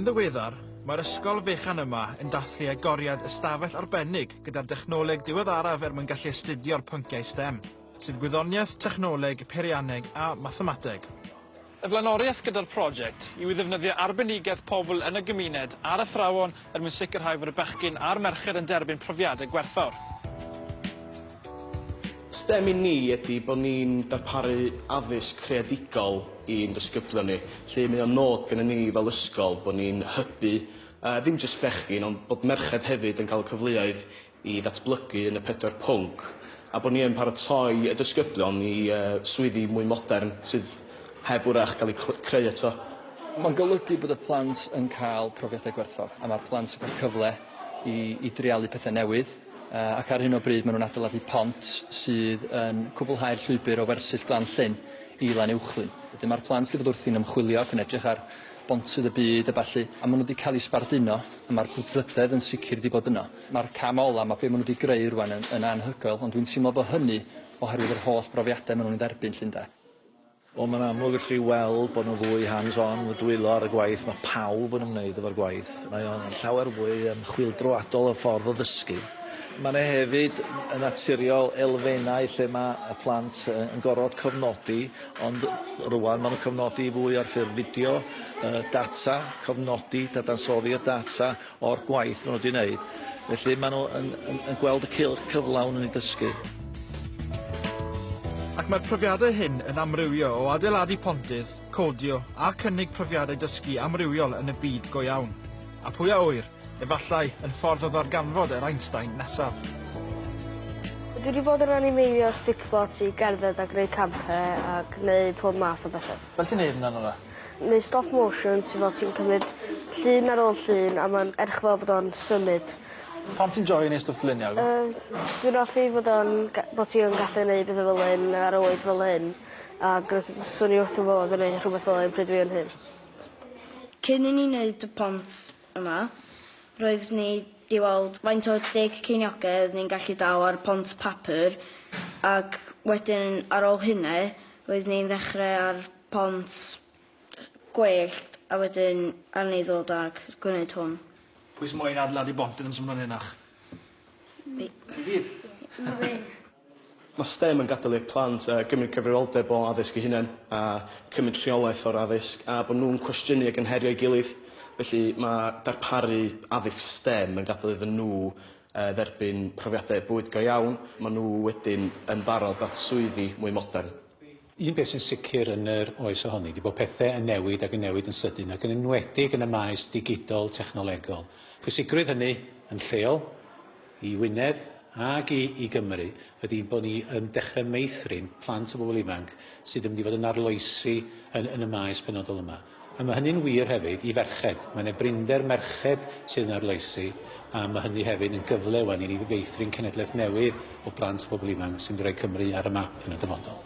Yn ddiweddar, mae'r ysgol fechan yma yn dathlu agoriad ystafell arbennig gyda'r dechnoleg diweddaraf mwyn gallu astudio'r pynciau STEM, sydd gwyddoniaeth, technoleg, peirianneg a mathemateg. Y flaenoriaeth gyda'r prosiect yw i ddefnyddio arbenigedd pobl yn y gymuned a'r athrawon mwyn sicrhau fod y bechgyn a'r merched yn derbyn profiadau gwerthfawr. STEM i ni ydy bod ni'n darparu addysg creadigol i'n disgyblion ni. Lle mae o'n nod gyda ni fel ysgol bod ni'n hybu ddim jyst bechgyn, ond bod merched hefyd yn cael cyfleoedd i ddatblygu yn y 4 pwnc, a bod ni'n paratoi y disgyblion i swyddi mwy modern sydd heb wrach cael eu creu eto. Mae'n golygu bod y plant yn cael profiadau gwerthfawr, a mae'r plant yn cael cyfle i drialu pethau newydd. Ac ar hyn o bryd maen nhw'n adeiladu pont sydd yn cwblhau'r llwybr o Wersyll Llanuwchllyn i Llanuwchllyn. Wedyn mae'r plant wedi bod wrthi'n ymchwilio ac yn edrych ar bontydd y byd a ballu, a maen nhw wedi cael eu sbarduno, a mae'r brwdfrydedd yn sicr wedi bod yno. Mae'r cam ola, mae be maen nhw wedi greu rwan yn anhygoel, ond dwi'n teimlo bod hynny oherwydd yr holl brofiadau maen nhw'n dderbyn llynda. Wel, mae'n amlwg gallu weld bod nhw'n fwy hands-on, yn dwylo ar y gwaith, mae pawb yn ymwneud efo'r gwaith. Mae o'n llawer fwy chwildroadol y ffordd o ddysgu. Mae yna hefyd yn naturiol elfennau lle mae y plant yn gorfod cofnodi, ond rwan maen nhw'n cofnodi fwy ar ffurf fideo, data, cofnodi, dadansoddi'r data o'r gwaith maen nhw wedi wneud. Felly maen nhw yn gweld y cylch cyflawn yn ei dysgu. Ac mae'r profiadau hyn yn amrywio o adeiladu Pontydd, codio a cynnig profiadau dysgu amrywiol yn y byd go iawn. A pwy a wyr, efallai yn ffordd o ddarganfod yr Einstein nesaf. Dwi wedi bod yn animeilio stickboards i gerdded a greu campau a gwneud pob math o bethau. Fel ti'n neud yna nhw'na? Neu stop motion, sy'n fel ti'n cymryd llun ar ôl llun a mae'n edrych fel bod o'n symud. Pan ti'n joio neud stwff luniau? Dwi'n hoffi bod ti'n gallu gwneud bethau fel hyn ar oed fel hyn, a swn i wrth y modd yn gwneud rhywbeth fel hyn pryd dwi yn hyn. Cyn i ni wneud y pont yma, roedd ni di weld faint o 10 ceiniogau ni'n gallu dal ar pont papur, ac wedyn ar ôl hynny, roedd ni'n ddechrau ar pont gwellt, a wedyn ar ni ddod ag gwneud hwn. Pwy sy'n moyn adeiladu Pontydd yn symud hynach? Fi. Fydd? Mae STEM yn gadael i'r plant gymryd cyfrifoldeb o addysg eu hunain a cymryd rheolaeth o'r addysg a bod nhw'n cwestiynu ac yn herio ei gilydd. Felly mae darparu addysg STEM yn gadael iddyn nhw dderbyn profiadau bywyd go iawn. Maen nhw wedyn yn barod at swyddi mwy modern. Un beth sy'n sicr yn yr oes ohoni ydy bod pethau yn newid ac yn newid yn sydyn ac yn enwedig yn y maes digidol technolegol. Pwysigrwydd hynny yn lleol, i Wynedd ac i Gymru ydy bod ni yn dechrau meithrin plant o bobl ifanc sydd yn mynd i fod yn arloesi yn y maes penodol yma. A mae hynny'n wir hefyd i ferched. Mae yna brinder merched sydd yn arloesi, a mae hynny hefyd yn gyfle wan i ni feithrin cenedlaeth newydd o blant o bobl ifanc sy'n rhoi Cymru ar y map yn y dyfodol.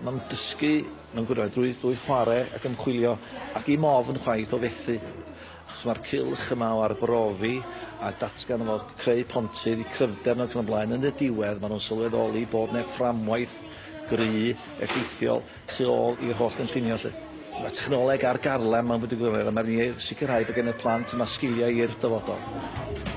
Mae'n dysgu mewn gwirionedd drwy chwarae ac ymchwilio ac i mof yn chwaith o fethu. Achos mae'r cylch yma o arbrofi a datgan efo creu pontydd i cryfder ac yn y blaen. Yn y diwedd maen nhw'n sylweddoli bod neu fframwaith gry effeithiol tu ôl i'r holl gynllunio. Mae technoleg ar garlem mae'n wedi gwybod, a mae'n sicrhau bod gen y plant yma sgiliau i'r dyfodol.